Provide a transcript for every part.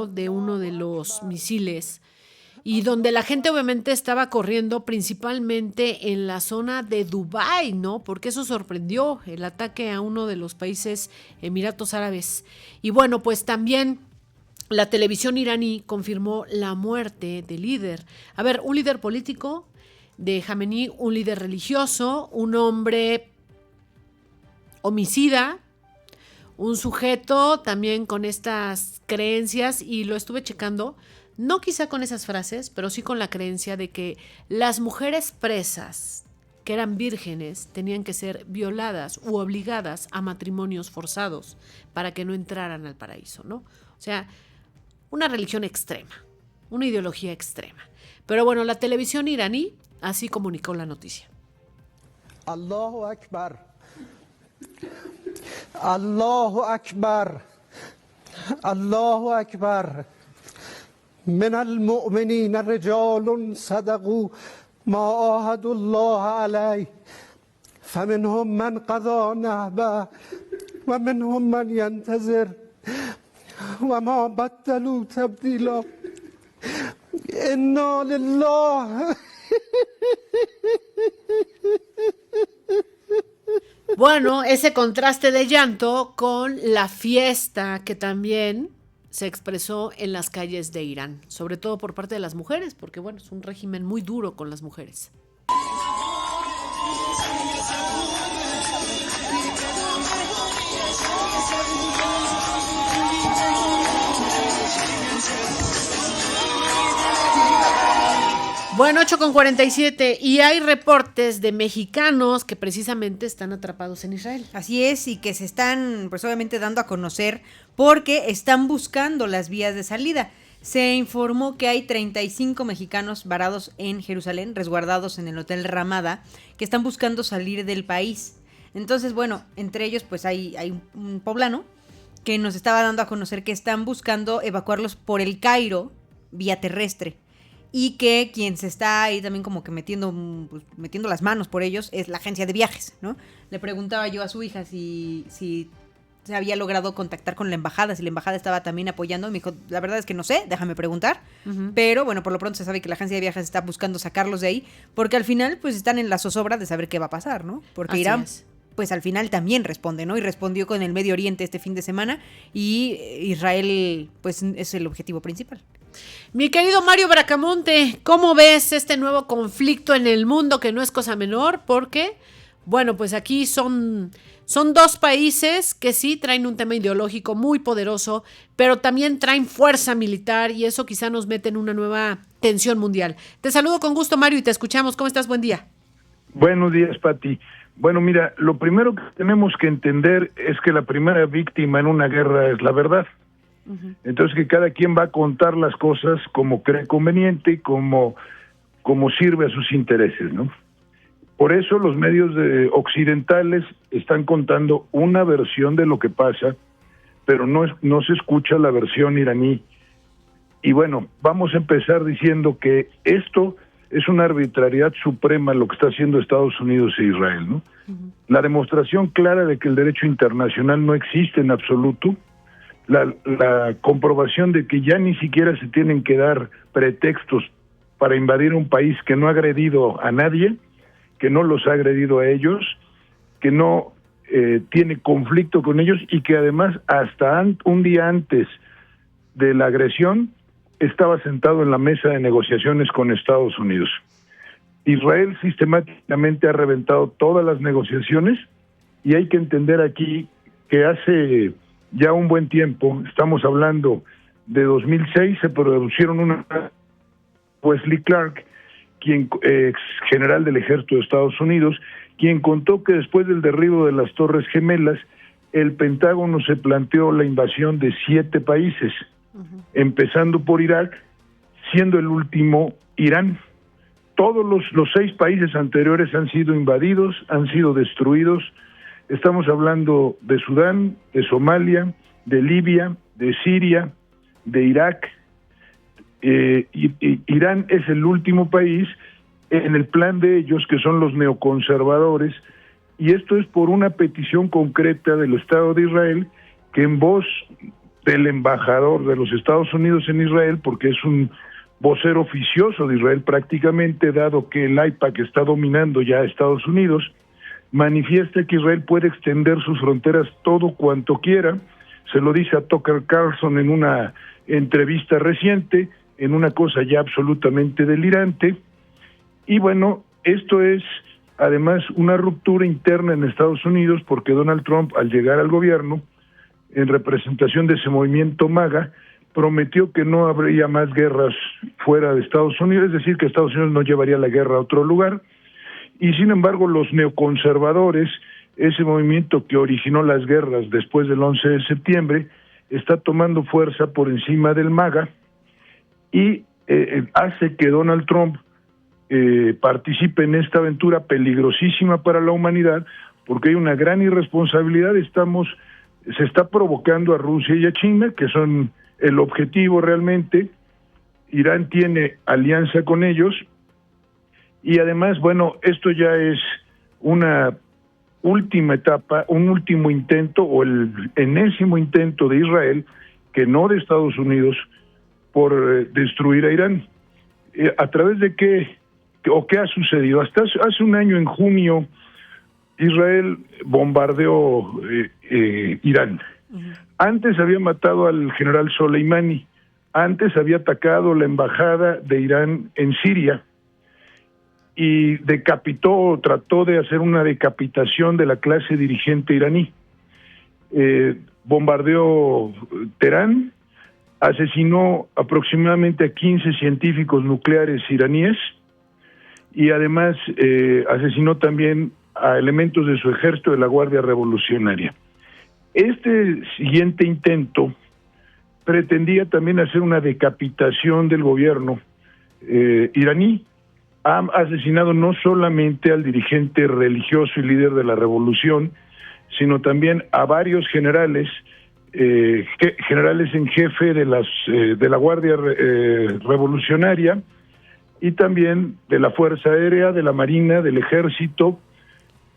lanzamiento de uno de los misiles y donde la gente obviamente estaba corriendo principalmente en la zona de Dubái, ¿no? Porque eso sorprendió el ataque a uno de los países Emiratos Árabes. Y bueno, pues también la televisión iraní confirmó la muerte del líder. A ver, un líder político de Jamenei, un líder religioso, un hombre homicida, un sujeto también con estas creencias, y lo estuve checando, no quizá con esas frases, pero sí con la creencia de que las mujeres presas que eran vírgenes tenían que ser violadas u obligadas a matrimonios forzados para que no entraran al paraíso, ¿no? O sea, una religión extrema, una ideología extrema. Pero bueno, la televisión iraní así comunicó la noticia. Allahu Akbar. Allahu Akbar. Allahu Akbar. من المؤمنين رجال صدقوا ما عاهدوا الله عليه فمنهم من قضى نحبه ومنهم من ينتظر وما بدلوا تبديلا إنا لله. Bueno, ese contraste de llanto con la fiesta que también se expresó en las calles de Irán, sobre todo por parte de las mujeres, porque bueno, es un régimen muy duro con las mujeres. Bueno, 8:47, y hay reportes de mexicanos que precisamente están atrapados en Israel. Así es, y que se están pues obviamente dando a conocer porque están buscando las vías de salida. Se informó que hay 35 mexicanos varados en Jerusalén, resguardados en el Hotel Ramada, que están buscando salir del país. Entonces, bueno, entre ellos pues hay un poblano que nos estaba dando a conocer que están buscando evacuarlos por el Cairo vía terrestre. Y que quien se está ahí también como que metiendo las manos por ellos es la agencia de viajes, ¿no? Le preguntaba yo a su hija si se había logrado contactar con la embajada, si la embajada estaba también apoyando. Me dijo, la verdad es que no sé, déjame preguntar. Uh-huh. Pero bueno, por lo pronto se sabe que la agencia de viajes está buscando sacarlos de ahí, porque al final pues están en la zozobra de saber qué va a pasar, ¿no? Porque Irán pues al final también responde, ¿no? Y respondió con el Medio Oriente este fin de semana, y Israel pues es el objetivo principal. Mi querido Mario Bracamonte, ¿cómo ves este nuevo conflicto en el mundo, que no es cosa menor? Porque, bueno, pues aquí son dos países que sí traen un tema ideológico muy poderoso, pero también traen fuerza militar, y eso quizá nos mete en una nueva tensión mundial. Te saludo con gusto, Mario, y te escuchamos. ¿Cómo estás? Buen día. Buenos días, Pati. Bueno, mira, lo primero que tenemos que entender es que la primera víctima en una guerra es la verdad. Uh-huh. Entonces que cada quien va a contar las cosas como cree conveniente y como sirve a sus intereses, ¿no? Por eso los medios occidentales están contando una versión de lo que pasa, pero no se escucha la versión iraní. Y bueno, vamos a empezar diciendo que esto es una arbitrariedad suprema lo que está haciendo Estados Unidos e Israel, ¿no? Uh-huh. La demostración clara de que el derecho internacional no existe en absoluto, la comprobación de que ya ni siquiera se tienen que dar pretextos para invadir un país que no ha agredido a nadie, que no los ha agredido a ellos, que no tiene conflicto con ellos, y que además hasta un día antes de la agresión estaba sentado en la mesa de negociaciones con Estados Unidos. Israel sistemáticamente ha reventado todas las negociaciones, y hay que entender aquí que hace ya un buen tiempo, estamos hablando de 2006, se produjeron una Wesley Clark, quien ex general del ejército de Estados Unidos, quien contó que después del derribo de las Torres Gemelas, el Pentágono se planteó la invasión de 7 países, uh-huh, empezando por Irak, siendo el último Irán. Todos los 6 países anteriores han sido invadidos, han sido destruidos. Estamos hablando de Sudán, de Somalia, de Libia, de Siria, de Irak. Irán es el último país en el plan de ellos, que son los neoconservadores, y esto es por una petición concreta del Estado de Israel, que en voz del embajador de los Estados Unidos en Israel, porque es un vocero oficioso de Israel prácticamente, dado que el AIPAC está dominando ya a Estados Unidos, manifiesta que Israel puede extender sus fronteras todo cuanto quiera. Se lo dice a Tucker Carlson en una entrevista reciente, en una cosa ya absolutamente delirante. Y bueno, esto es además una ruptura interna en Estados Unidos, porque Donald Trump, al llegar al gobierno, en representación de ese movimiento MAGA, prometió que no habría más guerras fuera de Estados Unidos, es decir, que Estados Unidos no llevaría la guerra a otro lugar. Y sin embargo, los neoconservadores, ese movimiento que originó las guerras después del 11 de septiembre, está tomando fuerza por encima del MAGA y hace que Donald Trump participe en esta aventura peligrosísima para la humanidad, porque hay una gran irresponsabilidad. Se está provocando a Rusia y a China, que son el objetivo realmente. Irán tiene alianza con ellos. Y además, bueno, esto ya es una última etapa, un último intento o el enésimo intento de Israel, que no de Estados Unidos, por destruir a Irán. ¿A través de qué o qué ha sucedido? Hasta hace un año, en junio, Israel bombardeó Irán. Antes había matado al general Soleimani, antes había atacado la embajada de Irán en Siria, y trató de hacer una decapitación de la clase dirigente iraní. Bombardeó Teherán, asesinó aproximadamente a 15 científicos nucleares iraníes, y además asesinó también a elementos de su ejército, de la Guardia Revolucionaria. Este siguiente intento pretendía también hacer una decapitación del gobierno iraní. Ha asesinado no solamente al dirigente religioso y líder de la revolución, sino también a varios generales, generales en jefe de la Guardia Revolucionaria, y también de la Fuerza Aérea, de la Marina, del Ejército,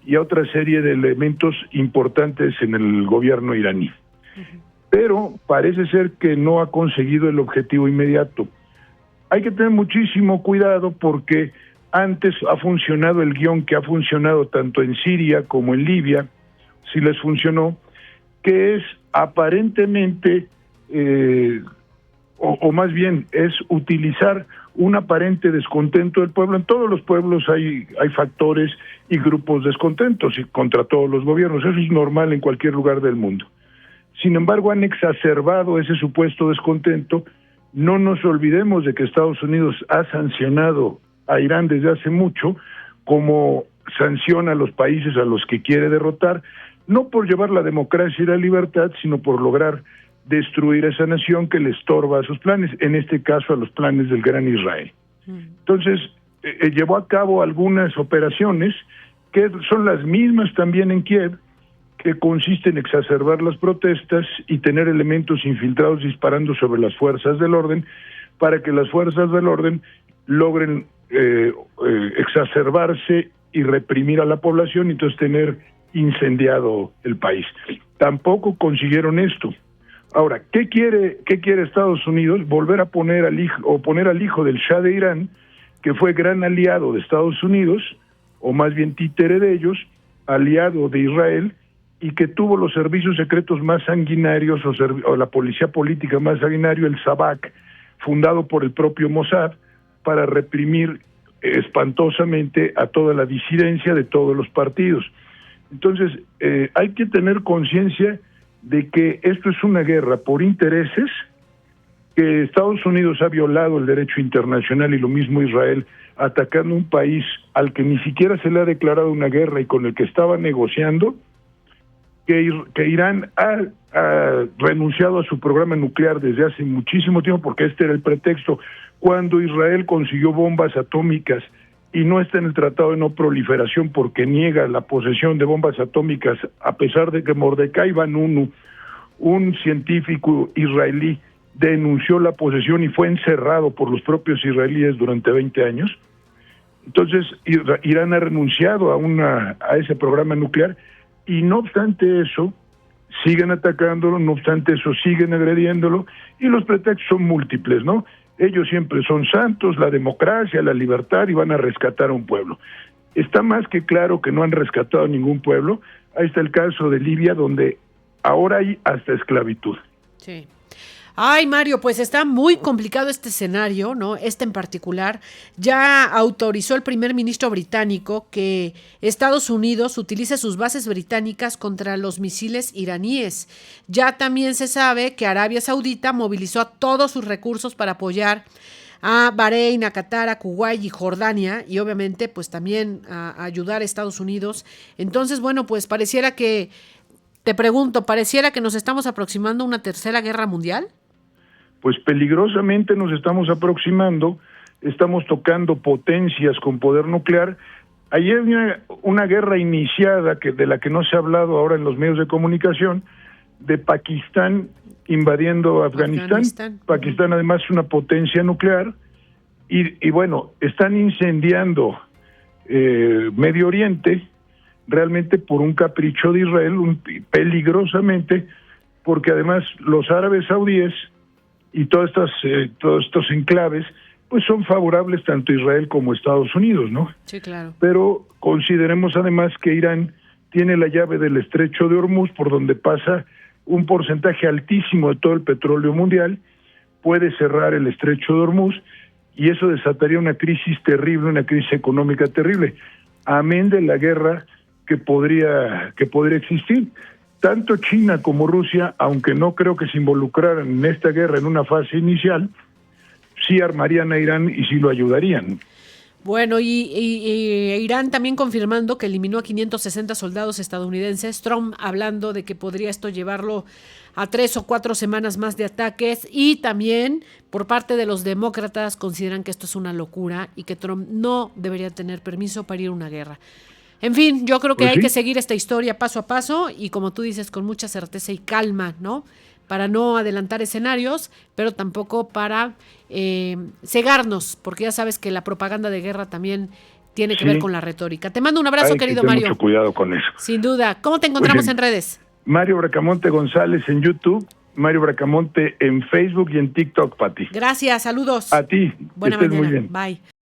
y a otra serie de elementos importantes en el gobierno iraní. Pero parece ser que no ha conseguido el objetivo inmediato. Hay que tener muchísimo cuidado, porque antes ha funcionado el guión que ha funcionado tanto en Siria como en Libia, si les funcionó, que es aparentemente, o más bien es utilizar un aparente descontento del pueblo. En todos los pueblos hay factores y grupos descontentos y contra todos los gobiernos. Eso es normal en cualquier lugar del mundo. Sin embargo, han exacerbado ese supuesto descontento. No nos olvidemos de que Estados Unidos ha sancionado a Irán desde hace mucho, como sanciona a los países a los que quiere derrotar, no por llevar la democracia y la libertad, sino por lograr destruir a esa nación que le estorba a sus planes, en este caso a los planes del Gran Israel. Entonces, llevó a cabo algunas operaciones que son las mismas también en Kiev, que consisten en exacerbar las protestas y tener elementos infiltrados disparando sobre las fuerzas del orden, para que las fuerzas del orden logren exacerbarse y reprimir a la población, y entonces tener incendiado el país. Tampoco consiguieron esto. Ahora, ¿qué quiere Estados Unidos? Volver a poner al hijo del Shah de Irán, que fue gran aliado de Estados Unidos, o más bien títere de ellos, aliado de Israel, y que tuvo los servicios secretos más sanguinarios, o la policía política más sanguinario, el Sabak, fundado por el propio Mossad, para reprimir espantosamente a toda la disidencia de todos los partidos. Entonces, hay que tener conciencia de que esto es una guerra por intereses, que Estados Unidos ha violado el derecho internacional, y lo mismo Israel, atacando un país al que ni siquiera se le ha declarado una guerra y con el que estaba negociando, que Irán ha renunciado a su programa nuclear desde hace muchísimo tiempo, porque este era el pretexto. Cuando Israel consiguió bombas atómicas y no está en el Tratado de No Proliferación porque niega la posesión de bombas atómicas, a pesar de que Mordecai Vanunu, un científico israelí, denunció la posesión y fue encerrado por los propios israelíes durante 20 años. Entonces, Irán ha renunciado a ese programa nuclear, y no obstante eso, siguen atacándolo, no obstante eso siguen agrediéndolo, y los pretextos son múltiples, ¿no? Ellos siempre son santos, la democracia, la libertad, y van a rescatar a un pueblo. Está más que claro que no han rescatado a ningún pueblo. Ahí está el caso de Libia, donde ahora hay hasta esclavitud. Sí. Ay, Mario, pues está muy complicado este escenario, ¿no? Este en particular. Ya autorizó el primer ministro británico que Estados Unidos utilice sus bases británicas contra los misiles iraníes. Ya también se sabe que Arabia Saudita movilizó a todos sus recursos para apoyar a Bahrein, a Qatar, a Kuwait y Jordania, y obviamente pues también a ayudar a Estados Unidos. Entonces, bueno, pues pareciera que nos estamos aproximando a una tercera guerra mundial. Pues peligrosamente nos estamos aproximando, estamos tocando potencias con poder nuclear. Ayer había una guerra iniciada de la que no se ha hablado ahora en los medios de comunicación, de Pakistán invadiendo Afganistán. Pakistán además es una potencia nuclear, y bueno, están incendiando Medio Oriente, realmente por un capricho de Israel, peligrosamente, porque además los árabes saudíes y todos estos enclaves, pues son favorables tanto a Israel como a Estados Unidos, ¿no? Sí, claro. Pero consideremos además que Irán tiene la llave del estrecho de Hormuz, por donde pasa un porcentaje altísimo de todo el petróleo mundial, puede cerrar el estrecho de Hormuz, y eso desataría una crisis terrible, una crisis económica terrible, amén de la guerra que podría existir. Tanto China como Rusia, aunque no creo que se involucraran en esta guerra en una fase inicial, sí armarían a Irán y sí lo ayudarían. Bueno, y Irán también confirmando que eliminó a 560 soldados estadounidenses, Trump hablando de que podría esto llevarlo a 3 o 4 semanas más de ataques, y también por parte de los demócratas consideran que esto es una locura y que Trump no debería tener permiso para ir a una guerra. En fin, yo creo que hay que seguir esta historia paso a paso y, como tú dices, con mucha certeza y calma, ¿no? Para no adelantar escenarios, pero tampoco para cegarnos, porque ya sabes que la propaganda de guerra también tiene que ver con la retórica. Te mando un abrazo, querido Mario. Mucho cuidado con eso. Sin duda. ¿Cómo te encontramos en redes? Mario Bracamonte González en YouTube, Mario Bracamonte en Facebook y en TikTok, Pati. Gracias, saludos. A ti. Buena que estés mañana. muy bien. Bye.